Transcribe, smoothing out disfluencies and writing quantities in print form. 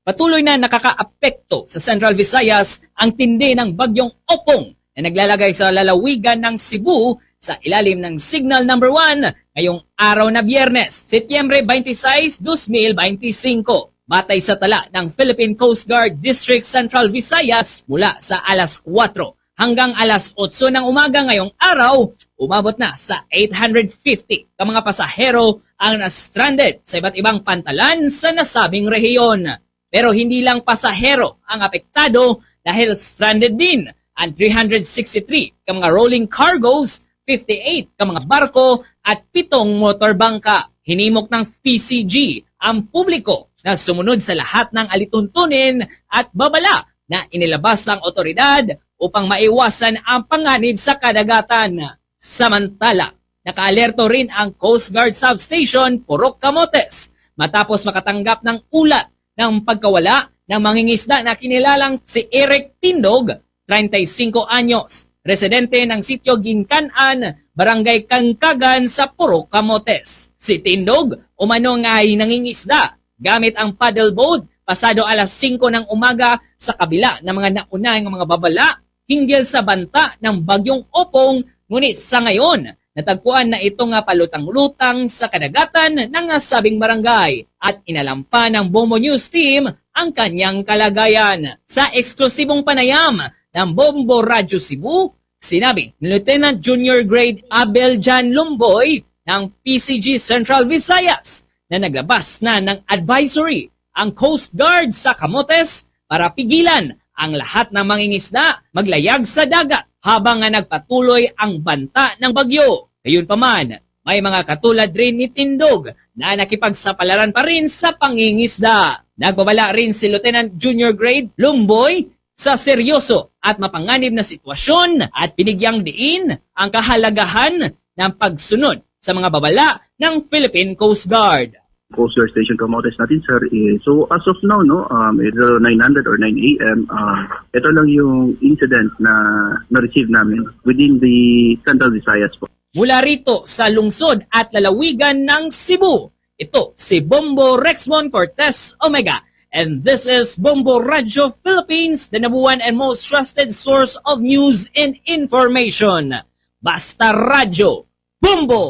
Patuloy na nakakaapekto sa Central Visayas ang tindi ng bagyong Opong na naglalagay sa lalawigan ng Cebu sa ilalim ng Signal Number 1 ngayong araw na Biyernes, Setyembre 26, 2025. Batay sa tala ng Philippine Coast Guard District Central Visayas mula sa alas 4 hanggang alas 8 ng umaga ngayong araw, umabot na sa 850 ka mga pasahero ang na-stranded sa iba't ibang pantalan sa nasabing rehiyon. Pero hindi lang pasahero ang apektado dahil stranded din ang 363 ka mga rolling cargoes, 58 ka mga barko at 7 motorbangka. Hinimok ng PCG ang publiko na sumunod sa lahat ng alituntunin at babala na inilabas ng otoridad upang maiwasan ang panganib sa kadagatan. Samantala, nakaalerto rin ang Coast Guard Substation Purok Camotes matapos makatanggap ng ulat ng pagkawala ng mangingisda na kinilalang si Eric Tindog, 35 anyos, residente ng sitio Ginkanan, Barangay Kangkagan sa Purok Camotes. Si Tindog umano ay nangingisda gamit ang paddle boat pasado alas 5 ng umaga sa kabila ng mga naunang mga babala hinggil sa banta ng bagyong Opong, ngunit sa ngayon natagpuan na ito nga palutang-lutang sa kadagatan ng nasabing barangay at inalampa ng Bombo News Team ang kanyang kalagayan. Sa eksklusibong panayam ng Bombo Radyo Cebu, sinabi ni Lieutenant Junior Grade Abel Jan Lumboy ng PCG Central Visayas na naglabas na ng advisory ang Coast Guard sa Camotes para pigilan ang lahat ng mangingisda maglayag sa dagat habang nga nagpatuloy ang banta ng bagyo. Gayunpaman, may mga katulad rin ni Tindog na nakipagsapalaran pa rin sa pangingisda. Nagbabala rin si Lieutenant Junior Grade Lumboy sa seryoso at mapanganib na sitwasyon at binigyang diin ang kahalagahan ng pagsunod sa mga babala ng Philippine Coast Guard. Coast Guard Station Camotes natin, sir, so as of now, either 900 or 9 a.m., ito lang yung incident na na-receive namin within the Central Visayas po. Mula rito sa lungsod at lalawigan ng Cebu, ito si Bombo Rexmon Cortez Omega, and this is Bombo Radio Philippines, the number one and most trusted source of news and information. Basta Radyo, Bombo!